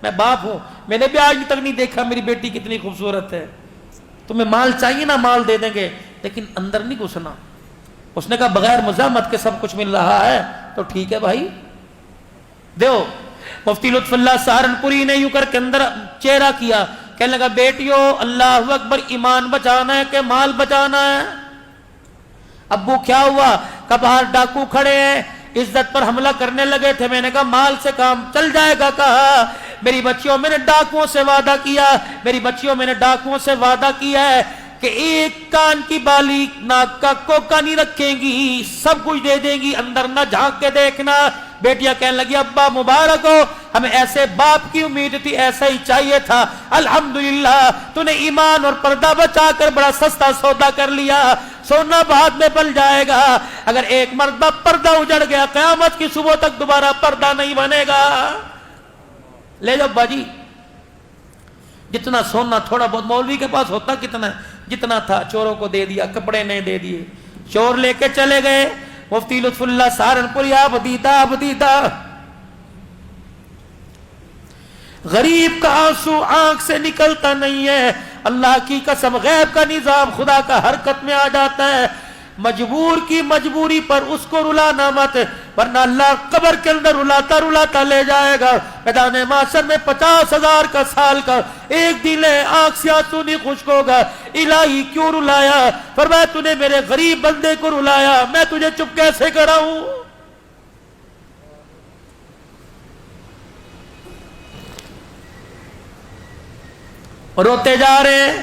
میں باپ ہوں, میں نے بھی آج تک نہیں دیکھا میری بیٹی کتنی خوبصورت ہے. تمہیں مال چاہیے نا, مال دے دیں گے, لیکن اندر نہیں گھسنا. اس نے کہا بغیر مزاحمت کے سب کچھ مل رہا ہے تو ٹھیک ہے بھائی دیو. مفتی لطف اللہ سہارنپوری نے یوں کر کے اندر چہرہ کیا, کہنے لگا بیٹیو اللہ اکبر, ایمان بچانا ہے کہ مال بچانا ہے؟ ابو کیا ہوا؟ کہ باہر ڈاکو کھڑے ہیں, عزت پر حملہ کرنے لگے تھے. میں نے کہا مال سے کام چل جائے گا. کہا میری بچیوں میں نے ڈاکوؤں سے وعدہ کیا, میری بچیوں میں نے ڈاکوؤں سے وعدہ کیا ہے کہ ایک کان کی بالی ناک کا کوکا نہیں رکھیں گی, سب کچھ دے دیں گی, اندر نہ جھانک کے دیکھنا. بیٹیاں کہنے لگی ابا مبارک ہو, ہمیں ایسے باپ کی امید تھی, ایسا ہی چاہیے تھا. الحمدللہ تو نے ایمان اور پردہ بچا کر بڑا سستا سودا کر لیا. سونا بعد میں بل جائے گا, اگر ایک مرتبہ پردہ اجڑ گیا قیامت کی صبح تک دوبارہ پردہ نہیں بنے گا. لے جاؤ باجی, جتنا سونا تھوڑا بہت مولوی کے پاس ہوتا کتنا ہے, جتنا تھا چوروں کو دے دیا, کپڑے نہیں دے دیے, چور لے کے چلے گئے. مفتی لطف اللہ سہارنپوری آپ دیدہ غریب کا آنسو آنکھ سے نکلتا نہیں ہے. اللہ کی قسم غیب کا نظام خدا کا حرکت میں آ جاتا ہے. مجبور کی مجبوری پر اس کو رلانا مت, ورنہ اللہ قبر کے اندر رلاتا رلاتا لے جائے گا. میدان محشر میں 50,000 کا سال کا ایک دن ہے, آنکھ سے آنسو نہیں خشک ہوگا. الہی کیوں رلایا؟ فرمایا تو نے میرے غریب بندے کو رلایا, میں تجھے چپ کیسے کراؤں؟ روتے جا رہے ہیں,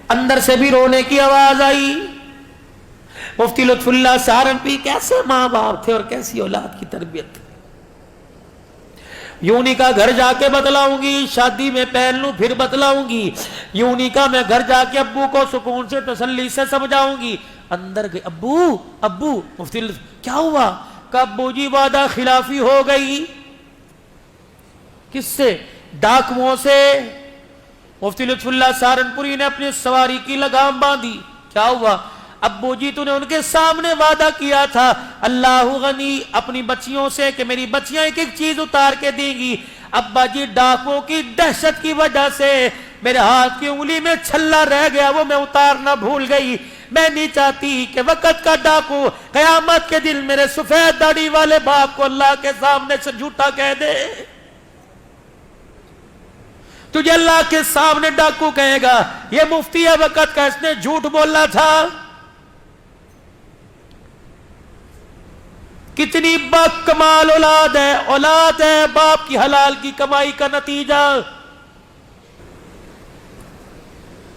اندر سے بھی رونے کی آواز آئی. مفتی لطف اللہ سہارنپوری کیسے ماں باپ تھے اور کیسی اولاد کی تربیت تھی. یوں نہیں کہا گھر جا کے بتلاؤں گی, شادی میں پہن لوں پھر بتلاؤں گی. یوں نہیں کہا میں گھر جا کے ابو کو سکون سے تسلی سے سمجھاؤں گی. اندر گئے, ابو مفتی کیا ہوا؟ کہ ابو جی وعدہ خلافی ہو گئی. کس سے؟ ڈاکوؤں سے. مفتی لطف اللہ سہارنپوری نے اپنی سواری کی لگام باندھی. کیا ہوا؟ ابو جی تو نے ان کے سامنے وعدہ کیا تھا اللہ غنی اپنی بچیوں سے کہ میری بچیاں ایک ایک چیز اتار کے دیں گی. ابا جی ڈاکوؤں کی دہشت کی وجہ سے میرے ہاتھ کی انگلی میں چھلا رہ گیا, وہ میں اتارنا بھول گئی. میں نہیں چاہتی کہ وقت کا ڈاکو قیامت کے دن میرے سفید داڑھی والے باپ کو اللہ کے سامنے سے جھوٹا کہہ دے. تجھے اللہ کے سامنے ڈاکو کہے گا یہ مفتی ہے وقت کا, اس نے جھوٹ بولا تھا. کتنی با کمال اولاد ہے باپ کی حلال کی کمائی کا نتیجہ.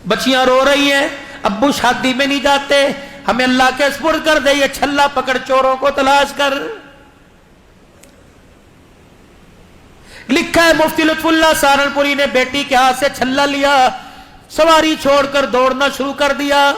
بچیاں رو رہی ہیں, ابو شادی میں نہیں جاتے, ہمیں اللہ کے سپرد کر دے, یہ چھلا پکڑ چوروں کو تلاش کر. لکھا ہے مفتی لطف اللہ سہارنپوری نے بیٹی کے ہاتھ سے چھلا لیا, سواری چھوڑ کر دوڑنا شروع کر دیا.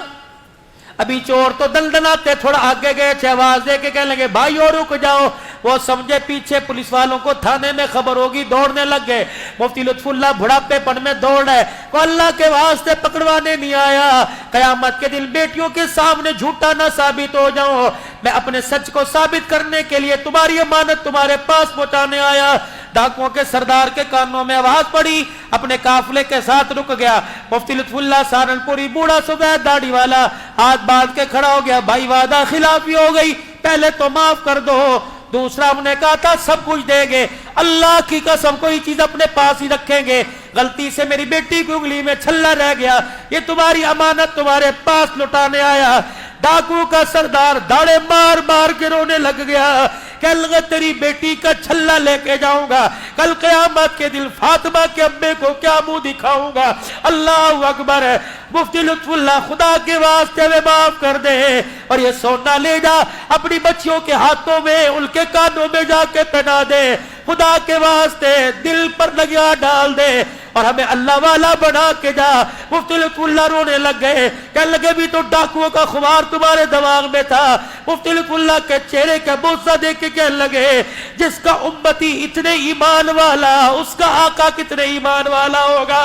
ابھی چور تو دندناتے تھوڑا آگے گئے تھے, آواز دے کے کہنے لگے بھائیو رک جاؤ. وہ سمجھے پیچھے پولیس والوں کو تھانے میں خبر ہوگی, دوڑنے لگ گئے. مفتی لطف اللہ بڑھاپے پن میں دوڑ ہے, کو اللہ کے واسطے پکڑوانے نہیں آیا. قیامت کے دن بیٹیوں کے سامنے جھوٹا نہ ثابت ہو جاؤں, میں اپنے سچ کو ثابت کرنے کے لیے تمہاری امانت تمہارے پاس پہنچانے آیا. ڈاکوؤں کے سردار کے کانوں میں آواز پڑی, اپنے قافلے کے ساتھ رک گیا. مفتی لطف اللہ سہارنپوری بوڑھا سفید داڑھی والا ہاتھ باندھ کے کھڑا ہو گیا. بھائی وعدہ خلافی ہو گئی, پہلے تو معاف کر دو. دوسرا ہم نے کہا تھا سب کچھ دیں گے, اللہ کی قسم کوئی چیز اپنے پاس ہی رکھیں گے. غلطی سے میری بیٹی کی انگلی میں چھلا رہ گیا, یہ تمہاری امانت تمہارے پاس لٹانے آیا. ڈاکو کا سردار داڑے مار مار کے رونے لگ گیا. کل تیری بیٹی کا چھلا لے کے جاؤں گا, کل قیامت کے دن فاطمہ کے ابے کو کیا منہ دکھاؤں گا. اللہ اکبر ہے. مفتی لطف اللہ خدا کے واسطے میں معاف کر دے, اور یہ سونا لے جا اپنی بچیوں کے ہاتھوں میں, ان کے کانوں میں جا کے پہنا دے. خدا کے واسطے دل پر لگیا ڈال دے اور ہمیں اللہ والا بنا کے جا. مفتی لطف اللہ رونے لگ گئے, کہنے لگے بھی تو ڈاکوؤں کا خمار تمہارے دماغ میں تھا. مفتی لطف اللہ کے چہرے کا بوسہ دیکھ کے کہنے لگے جس کا امتی اتنے ایمان والا, اس کا آقا کتنے ایمان والا ہوگا.